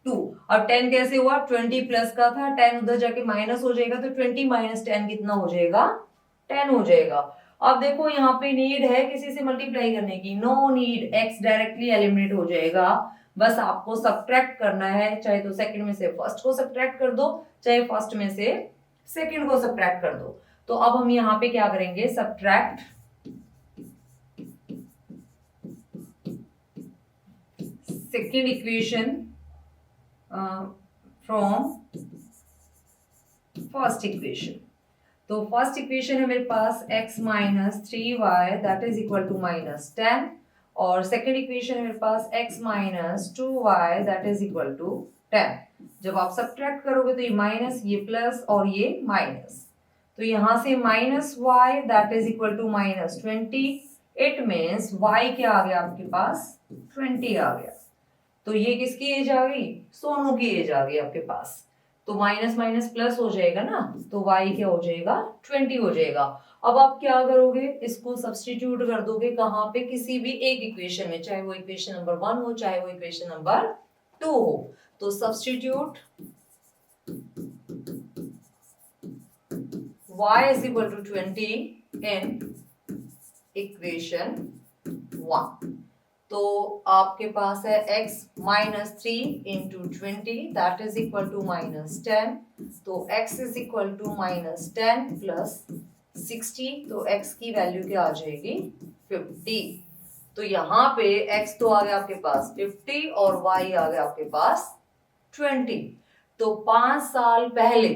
2। अब 10 कैसे हुआ, 20 प्लस का था, 10 उधर जाके माइनस हो जाएगा, तो 20 माइनस 10 कितना हो जाएगा, 10 हो जाएगा। अब देखो यहाँ पे नीड है किसी से मल्टीप्लाई करने की, no need, x directly eliminate हो जाएगा, बस आपको सब्ट्रैक्ट करना है, चाहे तो सेकंड में से फर्स्ट को सब्ट्रैक्ट कर दो, चाहे फर्स्ट में से सेकंड को सब्ट्रैक्ट कर दो। तो अब हम यहाँ पे क्या करेंगे, subtract second equation from first equation. तो फर्स्ट इक्वेशन है मेरे पास x minus 3y that is equal to minus 10 और सेकेंड इक्वेशन है मेरे पास x minus 2y that is equal to 10। जब आप सब्ट्रैक्ट करोगे तो ये माइनस, ये प्लस और ये माइनस, तो यहां से minus y that is equal to minus 20, it means y क्या आ गया आपके पास, 20 आ गया। तो ये किसकी एज आ गई, सोनू की एज आ गई आपके पास, तो माइनस माइनस प्लस हो जाएगा ना, तो y क्या हो जाएगा, 20 हो जाएगा। अब आप क्या करोगे, इसको सब्स्टिट्यूट कर दोगे कहाँ पे, किसी भी एक इक्वेशन में, चाहे वो इक्वेशन नंबर 1 हो चाहे वो इक्वेशन नंबर 2 हो। तो substitute y is equal to 20 in equation 1। तो आपके पास है x minus 3 into 20 that is equal to minus 10, तो x is equal to minus 10 plus 60, तो x की वैल्यू क्या आ जाएगी, 50। तो यहाँ पे x तो आ गया आपके पास 50 और y आ गया आपके पास 20। तो 5 साल पहले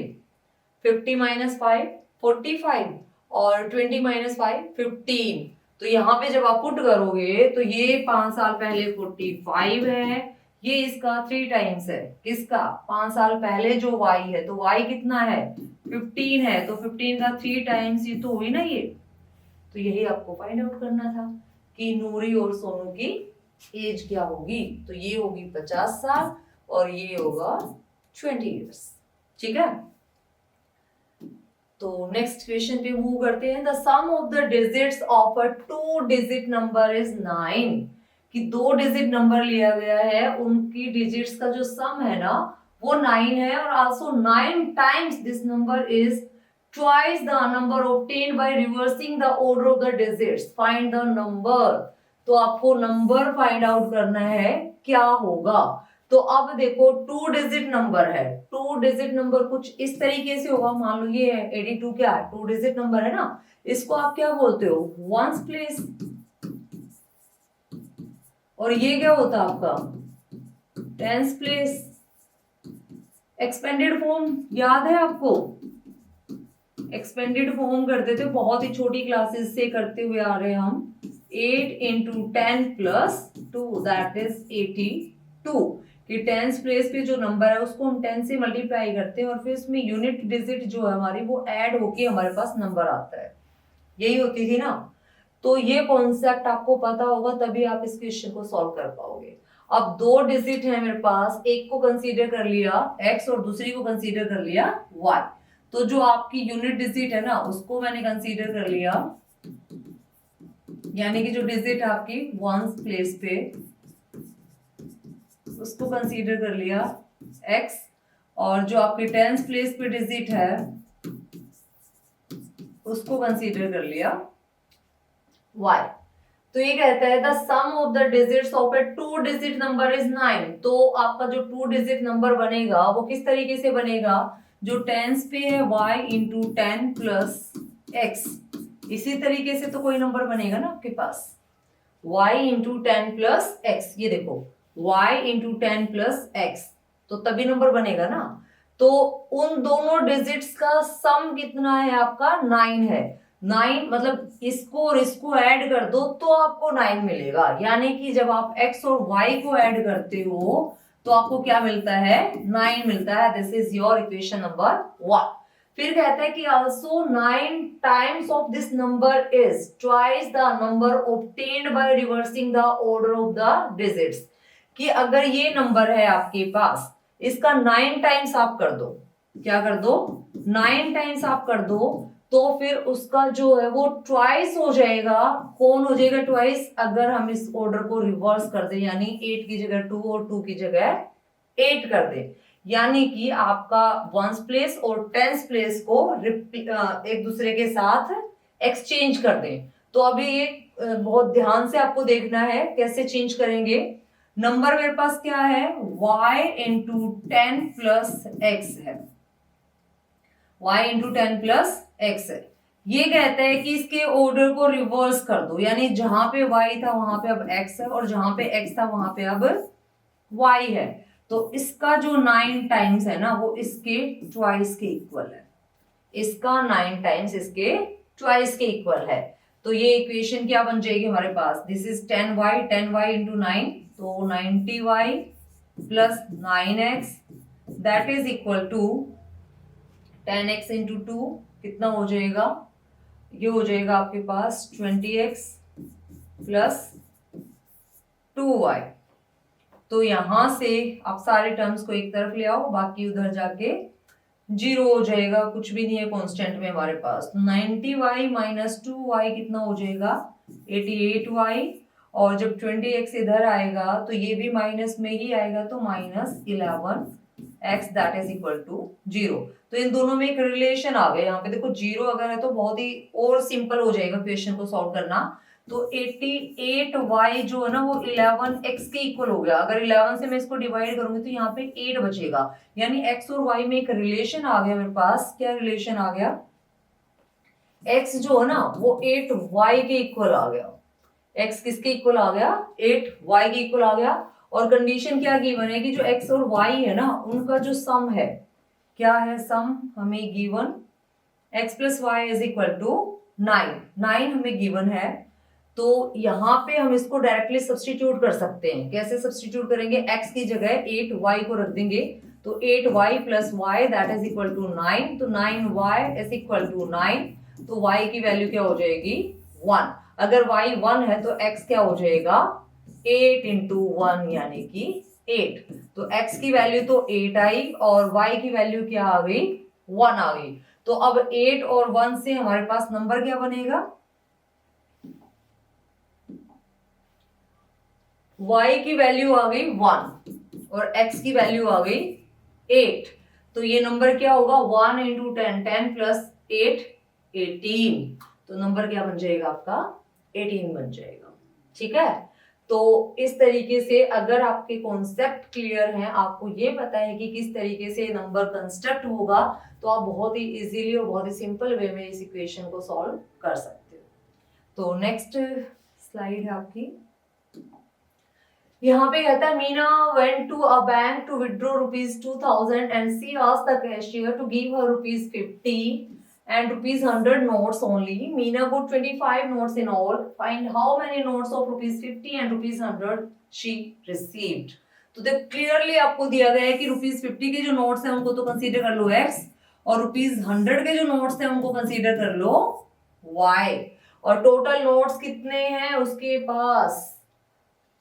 50 माइनस 5 45 और 20 माइनस 5 15, तो यहाँ पे जब आप पुट करोगे तो ये 5 साल पहले 45 है, ये इसका 3 टाइम्स है, किसका, 5 साल पहले जो y है, तो y कितना है 15 है, तो 15 का 3 टाइम्स ही तो हुई ना ये। तो यही आपको फाइंड आउट करना था कि नूरी और सोनू की एज क्या होगी, तो ये होगी 50 साल और ये होगा 20 इयर्स, ठीक है। तो नेक्स्ट क्वेश्चन पे मूव करते हैं। The sum of the digits of a 2 digit number is 9, कि 2 डिजिट नंबर लिया गया है, उनकी डिजिट्स का जो सम है ना वो 9 है, और also 9 times this number is twice the number obtained by reversing the order of the digits, find the number. तो आपको नंबर फाइंड आउट करना है क्या होगा। तो अब देखो 2 डिजिट नंबर है, 2 डिजिट नंबर कुछ इस तरीके से होगा, मान लो ये 82 क्या है, 2 डिजिट नंबर है ना, इसको आप क्या बोलते हो, वंस प्लेस, और ये क्या होता है आपका टेंस प्लेस। एक्सपेंडेड फॉर्म याद है आपको, एक्सपेंडेड फॉर्म करते थे बहुत ही छोटी क्लासेस से करते हुए आ रहे हैं हम, 8 इंटू 10 प्लस 2 दैट इज 82। कि टेंस प्लेस पे जो नंबर है उसको हम 10 से मल्टीप्लाई करते हैं और फिर उसमें यूनिट डिजिट जो है हमारी वो ऐड होके हमारे पास नंबर आता है, यही होती थी ना। तो ये कॉन्सेप्ट आपको पता होगा तभी आप इस क्वेश्चन को सॉल्व कर पाओगे। अब दो डिजिट है मेरे पास, एक को कंसीडर कर लिया x और दूसरी को कंसीडर कर लिया y। तो जो आपकी यूनिट डिजिट है ना उसको मैंने कंसीडर कर लिया, यानी कि जो डिजिट आपकी वंस प्लेस पे उसको कंसीडर कर लिया x, और जो आपके टेंस प्लेस पे डिजिट है उसको कंसीडर कर लिया y। तो ये कहता है the sum of the digits of a 2 digit number is 9। तो आपका जो 2 डिजिट नंबर बनेगा वो किस तरीके से बनेगा, जो टेंस पे है y इंटू 10 प्लस x, इसी तरीके से तो कोई नंबर बनेगा ना आपके पास, y इंटू 10 प्लस x। ये देखो y इंटू 10 प्लस x, तो तभी नंबर बनेगा ना। तो उन दोनों डिजिट्स का सम कितना है आपका 9 है। 9 मतलब इसको और इसको ऐड कर दो तो आपको 9 मिलेगा, यानी कि जब आप x और y को ऐड करते हो तो आपको क्या मिलता है, 9 मिलता है। This is your equation number 1। फिर कहता है कि also 9 times of this number is twice the number obtained by reversing the order of the digits। कि अगर ये नंबर है आपके पास, इसका 9 टाइम्स आप कर दो, क्या कर दो, 9 टाइम्स आप कर दो, तो फिर उसका जो है वो ट्वाइस हो जाएगा। कौन हो जाएगा ट्वाइस, अगर हम इस ऑर्डर को रिवर्स कर दें, यानी 8 की जगह 2 और 2 की जगह 8 कर दें, यानी कि आपका वंस प्लेस और टेंस प्लेस को एक दूसरे के साथ एक्सचेंज कर दें। तो अभी ये बहुत ध्यान से आपको देखना है कैसे चेंज करेंगे। नंबर मेरे पास क्या है, y इंटू 10 प्लस एक्स है, y इंटू 10 प्लस एक्स है। ये कहता है कि इसके ऑर्डर को रिवर्स कर दो, यानी जहां पे y था वहां पे अब x है और जहां पे x था वहां पे अब y है। तो इसका जो 9 टाइम्स है ना वो इसके ट्वाइस के इक्वल है, इसका 9 टाइम्स इसके ट्वाइस के इक्वल है। तो ये इक्वेशन क्या बन जाएगी हमारे पास, दिस इज 10y इंटू 9, तो 90y plus 9x that is equal to 10x into 2 कितना हो जाएगा, ये हो जाएगा आपके पास 20x प्लस 2y। तो यहां से आप सारे टर्म्स को एक तरफ ले आओ, बाकी उधर जाके 0 हो जाएगा, कुछ भी नहीं है कांस्टेंट में हमारे पास। 90y माइनस 2y कितना हो जाएगा, 88y, और जब 20x इधर आएगा तो ये भी माइनस में ही आएगा, तो minus 11x that is equal to 0। तो इन दोनों में एक रिलेशन आ गया। यहाँ पे देखो 0 अगर है तो बहुत ही और सिंपल हो जाएगा क्वेश्चन को सॉल्व करना। तो 88y जो है ना वो 11x के इक्वल हो गया। अगर 11 से मैं इसको डिवाइड करूंगी तो यहाँ पे 8 बचेगा, यानी x और y में एक रिलेशन आ गया मेरे पास। क्या रिलेशन आ गया, x जो है ना वो 8y के इक्वल आ गया। x किसके इक्वल आ गया, 8y के इक्वल आ गया। और कंडीशन क्या गिवन है कि जो x और y है ना उनका जो सम है, क्या है सम हमें given, x plus Y is equal to 9 हमें गिवन है। तो यहाँ पे हम इसको डायरेक्टली सब्स्टिट्यूट कर सकते हैं। कैसे सब्स्टिट्यूट करेंगे, x की जगह 8y को रख देंगे, तो 8y plus Y that is equal to 9, तो 9y इज इक्वल टू 9, तो y की वैल्यू क्या हो जाएगी 1। अगर y 1 है तो x क्या हो जाएगा 8 इंटू 1 यानी कि 8। तो x की वैल्यू तो 8 आई और y की वैल्यू क्या आ गई 1 आ गई। तो अब 8 और 1 से हमारे पास नंबर क्या बनेगा, y की वैल्यू आ गई 1 और x की वैल्यू आ गई 8। तो ये नंबर क्या होगा 1 इंटू 10, 10 प्लस 8 18। तो नंबर क्या बन जाएगा आपका 18 बन जाएगा। ठीक है, तो इस तरीके से अगर आपके कॉन्सेप्ट क्लियर हैं, आपको ये पता है कि किस तरीके से नंबर कंस्ट्रक्ट होगा, तो आप बहुत ही इजीली और बहुत ही सिंपल वे में इस इक्वेशन को सॉल्व कर सकते हो। तो नेक्स्ट स्लाइड है आपकी, यहाँ पे कहता है Meena went to a bank to withdraw rupees 2000 and she asked the cashier to give her rupees 50 and rupees 100 notes only. Meena got 25 notes in all. Find how many notes of rupees 50 and rupees 100 she received. तो देख क्लियरली आपको दिया गया है कि ₹50 के जो नोट्स हैं उनको तो कंसीडर कर लो x, और ₹100 के जो नोट्स हैं उनको कंसीडर कर लो y। और टोटल नोट्स कितने हैं उसके पास?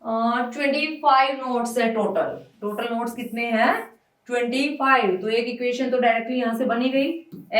25 नोट्स है टोटल। टोटल नोट्स कितने हैं? 25। तो एक इक्वेशन तो डायरेक्टली यहां से बनी गई,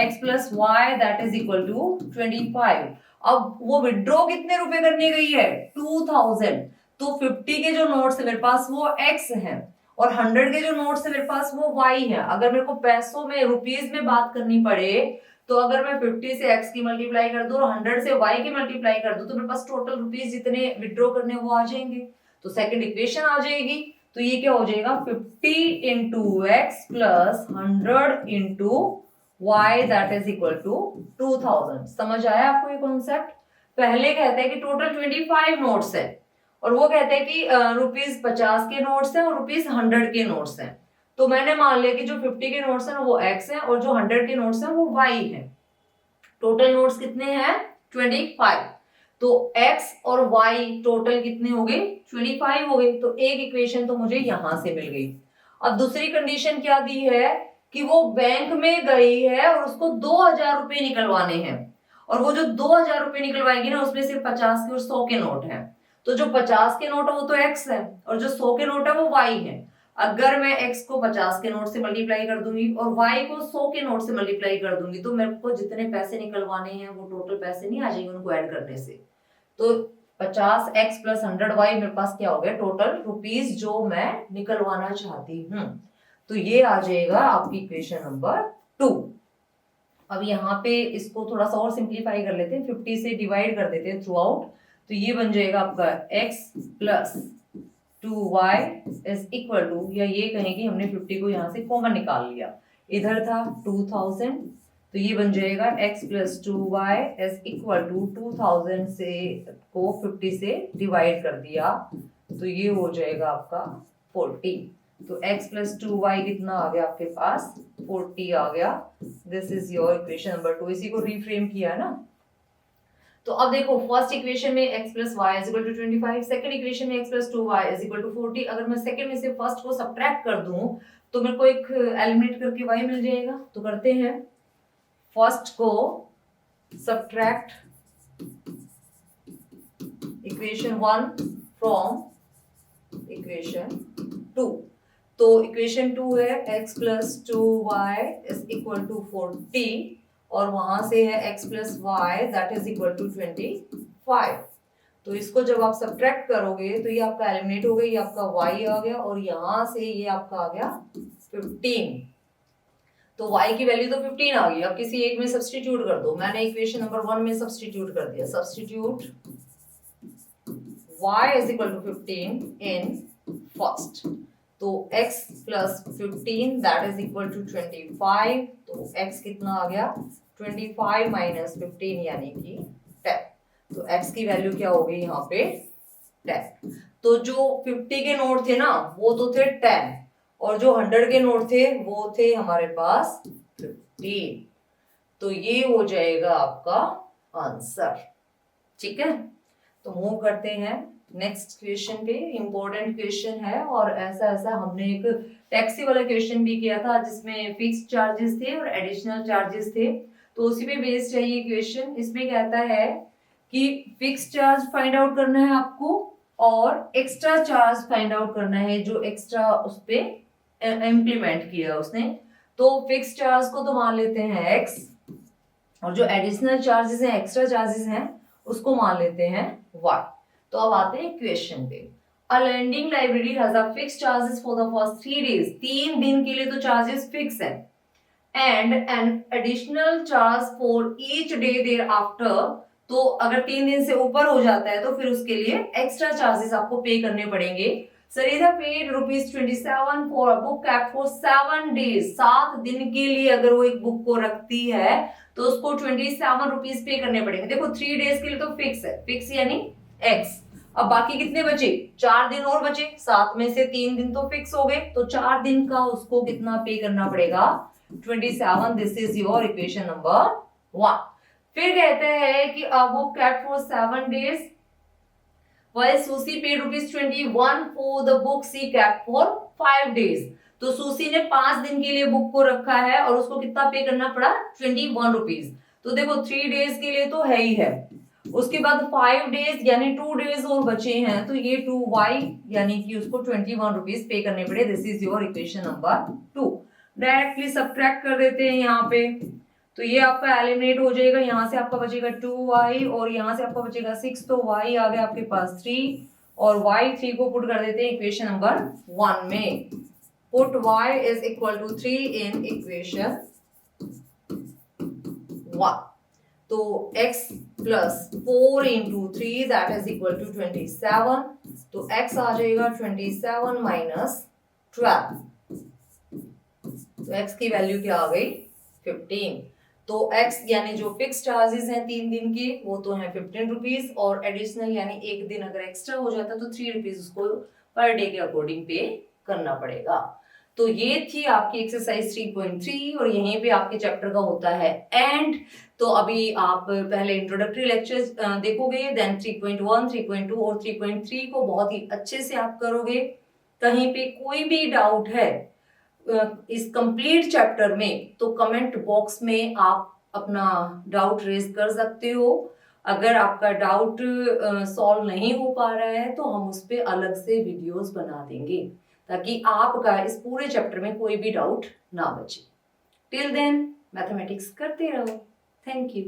x plus Y that is equal to 25। अब वो विड्रॉ कितने रुपए करने गई है? 2000। तो 50 के जो नोट्स है मेरे पास वो x है, और 100 के जो नोट्स है मेरे पास वो y है। अगर मेरे को पैसों में, रुपीज में बात करनी पड़े, तो अगर मैं 50 से x की मल्टीप्लाई कर दूं और 100 से y की मल्टीप्लाई कर दूं, तो मेरे पास टोटल रुपीज जितने विड्रॉ करने वो आ जाएंगे। तो सेकंड इक्वेशन आ जाएगी। तो ये क्या हो जाएगा? 50 into x plus 100 into y that is equal to 2000। समझ आया आपको ये कॉन्सेप्ट? पहले कहते हैं कि टोटल 25 नोट्स है, और वो कहते हैं कि ₹50 के नोट्स हैं और ₹100 के नोट्स हैं। तो मैंने मान लिया कि जो 50 के नोट्स हैं वो x है, और जो 100 के नोट्स हैं वो y है। टोटल नोट्स कितने हैं? 25। तो x और y टोटल कितने हो गए? 25 हो गए। तो एक इक्वेशन तो मुझे यहां से मिल गई। अब दूसरी कंडीशन क्या दी है कि वो बैंक में गई है और उसको 2000 रुपए निकलवाने हैं, और वो जो 2000 रुपए निकलवाएगी ना उसमें सिर्फ 50 के और 100 के नोट हैं। तो जो 50 के नोट है वो तो x है, और जो 100 के नोट है वो y है। अगर मैं x को 50 के नोट से मल्टीप्लाई कर दूंगी और y को 100 के नोट से मल्टीप्लाई कर दूंगी, तो मेरे को जितने पैसे निकलवाने हैं वो टोटल पैसे नहीं आ जाएंगे उनको ऐड करने से। तो 50x प्लस 100y मेरे पास क्या हो गया? टोटल रुपीज जो मैं निकलवाना चाहती हूँ। तो ये आ जाएगा आपकी इक्वेशन नंबर 2। अब यहाँ पे इसको थोड़ा सा और सिंप्लीफाई कर लेते हैं, 50 से डिवाइड कर देते हैं थ्रू आउट। तो ये बन जाएगा आपका x plus 2y is equal to, या ये कहें कि हमने 50 को यहाँ से कॉमन निकाल लिया, इधर था 2000, तो ये बन जाएगा x plus 2y is equal to 2000 से को 50 से डिवाइड कर दिया, तो ये हो जाएगा आपका 40। तो x प्लस 2y कितना आ गया आपके पास? 40 आ गया। This is your equation number 2। इसी को रिफ्रेम किया ना। तो अब देखो फर्स्ट इक्वेशन में x plus Y is equal to 25, second equation में x plus 2y is equal to 40। अगर मैं सेकंड में से फर्स्ट को सब्ट्रैक्ट कर दूं तो मेरे को एक एलिमिनेट करके y मिल जाएगा। तो करते हैं, फर्स्ट को सब्ट्रैक्ट इक्वेशन 1 फ्रॉम इक्वेशन 2। तो इक्वेशन 2 है x plus 2y is equal to 40, और वहां से है x plus Y that is equal to 25। तो इसको जब आप सब्ट्रैक्ट करोगे तो ये आपका एलिमिनेट हो गया, ये आपका y आ गया, और यहां से ये आपका आ गया 15। तो y की वैल्यू तो 15 आ गई। अब किसी एक में सब्स्टिट्यूट कर दो। मैंने इक्वेशन नंबर 1 में सब्स्टिट्यूट कर दिया। Substitute y is equal to 15 in first. तो x plus 15 that is equal to 25। तो x कितना आ गया? 25 माइनस 15 यानी कि 10। तो x की वैल्यू क्या हो गई यहाँ पे? 10। तो जो 50 के नोट थे ना वो तो थे 10, और जो 100 के नोट थे वो थे हमारे पास 15। तो ये हो जाएगा आपका आंसर। ठीक है, तो मूव करते हैं नेक्स्ट क्वेश्चन पे। इंपॉर्टेंट क्वेश्चन है, और ऐसा ऐसा हमने एक टैक्सी वाला क्वेश्चन भी किया था जिसमें फिक्स्ड चार्जेस थे और एडिशनल चार्जेस थे, तो उसी पे बेस्ड है ये क्वेश्चन। इसमें कहता है कि फिक्स्ड चार्ज फाइंड आउट करना है आपको, और एक्स्ट्रा चार्ज फाइंड आउट करना है जो एक्स्ट्रा उस पे इम्प्लीमेंट किया उसने। तो फिक्स्ड चार्ज को तो मान लेते हैं x, और जो एडिशनल चार्जेस हैं, एक्स्ट्रा चार्जेस हैं, उसको मान लेते हैं y। तो अब आते हैं क्वेश्चन पे। A lending library has a fixed charges for the first 3 days. 3 दिन के लिए तो चार्जेस फिक्स है, and an additional charge for each day thereafter. तो अगर 3 दिन से ऊपर हो जाता है तो फिर उसके लिए एक्स्ट्रा चार्जेस आपको पे करने पड़ेंगे। Sarita paid ₹27 for a book kept for 7 days. 7 दिन के लिए अगर वो एक बुक को रखती है तो उसको ₹27 पे करने पड़ेंगे। देखो 3 डेज के लिए तो फिक्स है, फिक्स यानी x। अब बाकी कितने बचे? 4 दिन और बचे। 7 में से 3 दिन तो फिक्स हो गए, तो 4 दिन का उसको कितना पे करना पड़ेगा? 27। This is your equation number 1। फिर कहते हैं कि अब वो cat for 7 days while Susie paid ₹21 for the book she kept for 5 days. तो सूसी ने 5 दिन के लिए बुक को रखा है और उसको कितना पे करना पड़ा? ₹21। तो देखो 3 डेज के लिए तो है ही है, उसके बाद 5 डेज यानी 2 डेज और बचे हैं, तो ये 2y यानी कि उसको ₹21 पे करने पड़े। This is your equation number 2। Directly subtract कर देते हैं यहाँ पे, तो ये आपका एलिमिनेट हो जाएगा। यहाँ से आपका बचेगा 2y और यहाँ से आपका बचेगा 6, तो y आ गया आपके पास 3 और y3 को पुट कर देते हैं इक्वेशन नंबर 1 में। Put y is equal to 3 in equation 1। तो x plus 4 into 3 that is equal to 27। तो x आ जाएगा 27 माइनस 12। तो x की वैल्यू क्या आ गई? 15। तो x यानी जो फिक्स चार्जेस हैं 3 दिन के वो तो हैं ₹15 और एडिशनल यानी एक दिन अगर एक्स्ट्रा हो जाता तो ₹3 उसको पर डे के अकॉर्डिंग पे करना पड़ेगा। तो ये थी आपकी एक्सरसाइज 3.3 और यहीं पे आपके चैप्टर का होता है एंड। तो अभी आप पहले इंट्रोडक्टरी लेक्चर्स देखोगे, देन 3.1, 3.2 और 3.3 को बहुत ही अच्छे से आप करोगे। कहीं पे कोई भी डाउट है इस कंप्लीट चैप्टर में तो कमेंट बॉक्स में आप अपना डाउट रेज कर सकते हो। अगर आपका डाउट सॉल्व नहीं हो पा रहा है तो हम उस पर अलग से वीडियोस बना देंगे ताकि आपका इस पूरे चैप्टर में कोई भी डाउट ना बचे। टिल देन मैथमेटिक्स करते रहो। Thank you.